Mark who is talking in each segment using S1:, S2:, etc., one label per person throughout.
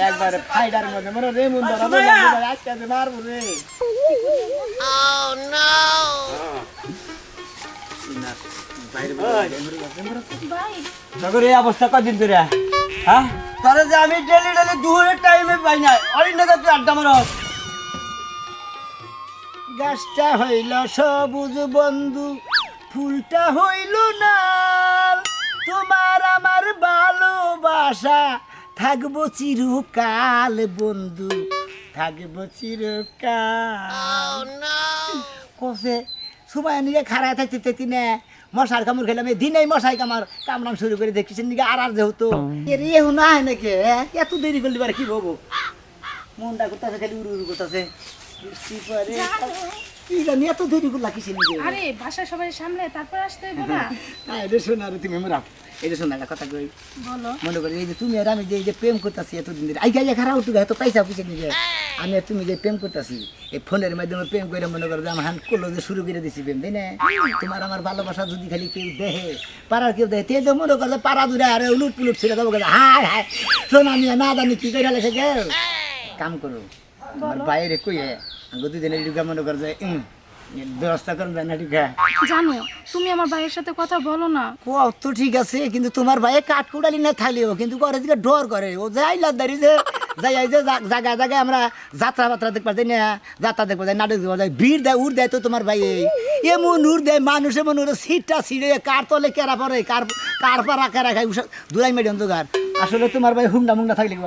S1: একবারে ফাইডার মধ্যে মনে রে মুন ধরা আজকে মারবো রে।
S2: নগর এই অবস্থা কদিন ধরে হ্যাঁ তারা যে আমি ডেলি ডেলি দুপুরের টাইমে পাই না অনেক টাকা তুই আড্ডা মারো।
S1: গাছটা হইল সবুজ বন্ধু, ফুলটা হইল না, তোমার আমার ভালোবাসা থাকবো চিরকাল বন্ধু, থাকবো চিরকাল। কসে সুবাই নিয়ে খাড়ায় থাকতে থাকতে না মশার কামড় খেলাম দিনেই মশাই কামড়াম শুরু করে দেখছি নিকে আর যেহেতু এর এ না হয় নাকি এত দেরি করলি পারে কি বলবো, মনটা করতেছে খালি উড়ু উড়ু করতেছে। এত দেরি করলা কিসে নিকে?
S3: আরে বাসা সবাই সামলে তারপর আসতে হইব না?
S1: এটা শোনা রে তুমি মোরা এই যে শোনা একটা কথা কই
S3: বলো।
S1: মনে করি এই যে তুমি আর আমি যে এই যে প্রেম করতেছি এতদিন ধরে আই গাইয়া খারাপ উঠু এত পয়সা পুষে নিয়ে আমি আর তুমি যে প্রেম করতেছি এই ফোনের মাধ্যমে প্রেম করে মনে করো যে আমার হান করলো যে শুরু করে দিছি প্রেম তাই না? তোমার আমার ভালোবাসা যদি খালি কেউ দেহে পাড়ার কেউ দেহে তে তো মনে করলে পাড়া দূরে আর উলুট পুলুট ছেড়ে দেবো হায় হায় শোন আমি না জানি কি করে লেখে গে কাম করো আমার বাইরে কইয়ে দুদিনের ঢুকা মনে করো যে ব্যবস্থা করেন যায় না ঢুকা।
S3: জানো তুমি আমার ভাইয়ের সাথে কথা বলো না।
S1: তো ঠিক আছে কিন্তু তোমার ভাইয়ে কাঠ কুড়ালি না থাকলেও কিন্তু ঘরে দিকে ডর করে ও যাই লাদারি যে যাই যে জায়গায় জায়গায় আমরা যাত্রা বাত্রা দেখবা যাই না যাত্রা দেখবা যাই নাটক দেখবা যাই ভিড় দেয় উড় দেয় তো তোমার ভাই এমন উড় দেয় মানুষে মনে করে সিটটা ছিঁড়ে কার তলে কেরা পরে কার পাড়া কেরা খাই দুরাই মেডিয়াম জোগাড় আসলে তোমার ভাই হুমডা মুন্ডা থাকলে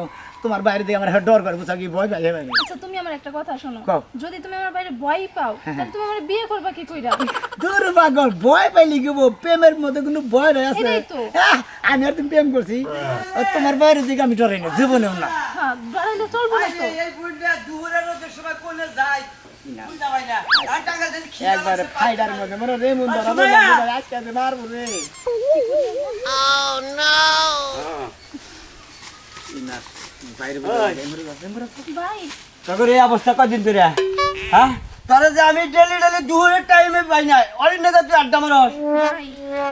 S1: তোমার বাইরে দিয়ে আমার ডর করে বুঝা কি ভয় পাই।
S3: আচ্ছা তুমি আমার একটা কথা শোনো,
S1: কও।
S3: যদি তুমি আমার বাইরে ভয় পাও তাহলে তুমি আমার বিয়ে করবা কি কইরা?
S1: দূর পাগল ভয় পাইলি কি প্রেমের মধ্যে কোনো ভয় রয়েছে?
S3: এটাই তো।
S1: আমি আর তুমি প্রেম করছি আর তোমার বাইরে দিকে আমি ডরাই না জীবনেও না।
S3: হ্যাঁ দাঁড়াইলে চলবো না তো।
S2: এই বুড়া দুপুরের রোদের সময় কোনে যায় বুঝা পাই না আর টাকা যদি
S1: একবারে ফাইডার মধ্যে মনে রে মুন ধরা আজকে মারবো রে।
S3: ভাই
S2: নগর এই অবস্থা কদিন ধরে হ্যাঁ তারা যে আমি ডেলি ডেলি দুপুরের টাইমে পাই না অনেক টাকা তুই আড্ডা মারো।
S3: ভাই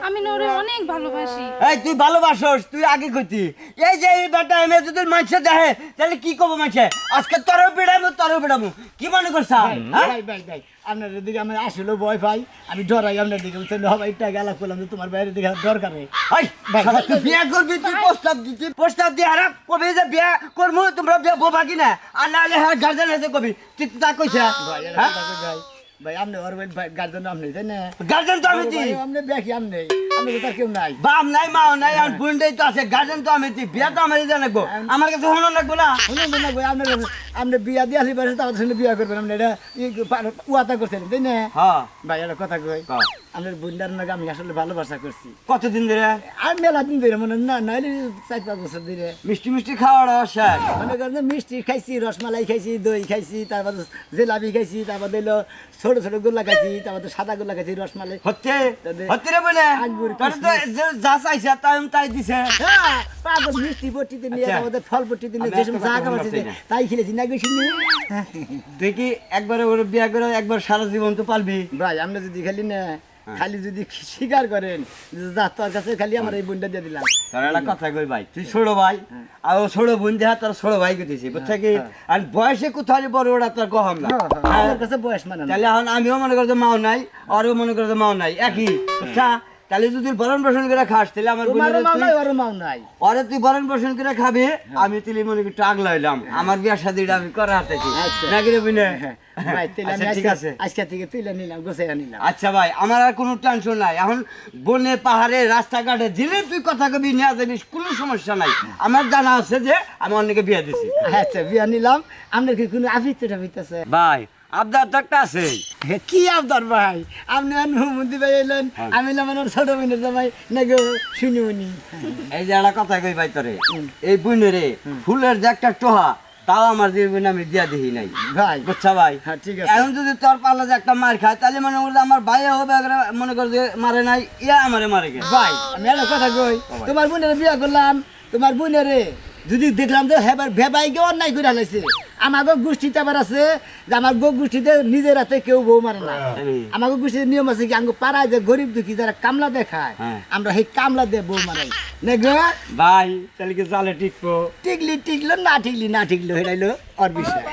S3: আমি না ওরে অনেক ভালোবাসি।
S2: এই তুই ভালোবাসস তুই আগে কইতি এই যে এই বেটা এমে যদি মানুষে দেখে তাহলে কি করবো মানুষে আজকে তোরও বেড়াবো কি মনে করছ?
S1: ভাই আপনার দিকে আমি আসলে ভয় পাই আমি ডরাই আপনার দিকে বুঝছেন হবে একটা গেলা করলাম যে তোমার বাইরে দিকে দরকার নেই।
S2: তুই বিয়ে করবি তুই প্রস্তাব দিয়ে আর কবি যে বিয়ে করবো তোমরা বিয়ে বোবা কিনা আর নাহলে হ্যাঁ গার্জেন হয়েছে কবি তুই তা কইছে
S1: ভাই আপনি ওর গার্জেন আপনি তাই না?
S2: গার্জেন তো আমি তুই
S1: আপনি দেখি আপনি আপনি তো তার কেউ নাই
S2: বাপ নাই মা নাই আর বোনটাই তো আছে গার্জেন তো আমি তুই বিয়ে তো আমার জানাবো আমার কাছে হনো লাগবো না
S1: শুনুন না ভাই আপনি বিয়া দিয়ে আসি পারে তার সঙ্গে বিয়া করবেন আপনি এটা ওয়াতা করছেন তাই না?
S2: হ্যাঁ
S1: ভাই একটা কথা কই আপনার বোনটার নাকি আমি আসলে ভালোবাসা করছি
S2: কতদিন ধরে
S1: আর মেলা দিন ধরে মনে না নইলে 4-5 বছর ধরে
S2: মিষ্টি খাওয়ার শেষ
S1: মনে করেন যে মিষ্টি খাইছি রসমালাই খাইছি দই খাইছি তারপর জিলাপি খাইছি তারপর দিল ছোট ছোট গোল্লা খাইছি তারপর সাদা গোল্লা খাইছি রসমালাই
S2: হচ্ছে রে বলে তোর তো যা চাইছে তাই দিছে
S1: পাগল মিষ্টি পট্টিতে নিয়ে
S2: আচ্ছা।
S1: আমাদের ফল পট্টিতে নিয়ে
S2: আমি
S1: যেসব
S2: একটা
S1: যা
S2: কথা
S1: খাবার
S2: বলতে চাই না।
S1: তাই খেলেছি না গেছি
S2: তুই কি একবারে ওর বিয়ে করে একবার সারা জীবন তো পালবি
S1: ভাই আমরা যদি খালি না খালি যদি স্বীকার করেন যে যা তোর কাছে খালি আমার এই বোনটা দিয়ে দিলাম
S2: তার একটা কথা কই ভাই তুই ছোট ভাই আর ও ছোট বোন দেহা তোর ছোট ভাই কেটেছি বুঝছে কি আর বয়সে কোথাও বড় ওরা তোর কম না
S1: আমার কাছে বয়স মানে না।
S2: তাহলে এখন আমিও মনে করতে মাও নাই আরও মনে করতে মাও নাই একই আচ্ছা তাহলে যদি ভরণ পোষণ করে খাস তাহলে আমার
S1: তোমারও মাও নাই ওরও মাও নাই
S2: ওরে তুই ভরণ পোষণ করে খাবি আমি তুই মনে করি টাক লাইলাম আমার বিয়ার শাদিটা আমি করা হাতেছি নাকি রে বিনে
S1: ভাই তাহলে আমি
S2: ঠিক আছে
S1: আজকে থেকে তুইলা নিলাম গোছাইয়া নিলাম।
S2: আচ্ছা ভাই আমার আর কোনো টেনশন নাই এখন বনে পাহাড়ে রাস্তাঘাটে দিলে তুই কথা কবি নিয়ে যাবি কোনো সমস্যা নাই আমার জানা আছে যে আমি অনেকে বিয়ে দিছি
S1: আচ্ছা বিয়া নিলাম আপনার কি কোনো আফিতে টাফিত আছে?
S2: ভাই আবদার তো একটা আছে
S1: কি আবদার ভাই আপনি মন্দির ভাই এলেন আমি আমার ছোট বোনের জামাই নাকি শুনিউনি
S2: এই যে একটা কথা কই ভাই তোরে এই বুনেরে ফুলের যে একটা টোহা তাও আমার জীবনে আমি দিয়া দিই নাই
S1: ভাই
S2: বুঝছা ভাই
S1: হ্যাঁ ঠিক আছে
S2: এখন যদি তোর পাল্লা যে একটা মার খায় তাহলে মনে করছে আমার ভাই হবে মনে কর যে মারে নাই ইয়া আমারে মারে গে
S1: ভাই আমি একটা কথা কই তোমার বোনের বিয়া করলাম তোমার বোনেরে যদি দেখলাম যে হেবার ভেবাই গে অন্যায় করে হালাইছে আমাকে গোষ্ঠীতে আবার আছে যে আমার গোষ্ঠীতে নিজের হাতে কেউ বউ মারে না আমাকে গোষ্ঠীতে নিয়ম আছে কি আমাকে পাড়ায় যে গরিব দুঃখী যারা কামলা দেখায়
S2: হ্যাঁ।
S1: আমরা সেই কামলা দিয়ে বউ মারাই না গো
S2: ভাই তাহলে কি জালে টিকবো
S1: টিকলি টিকলো না টিকলি না টিকলো হেরাইলো ওর বিষয়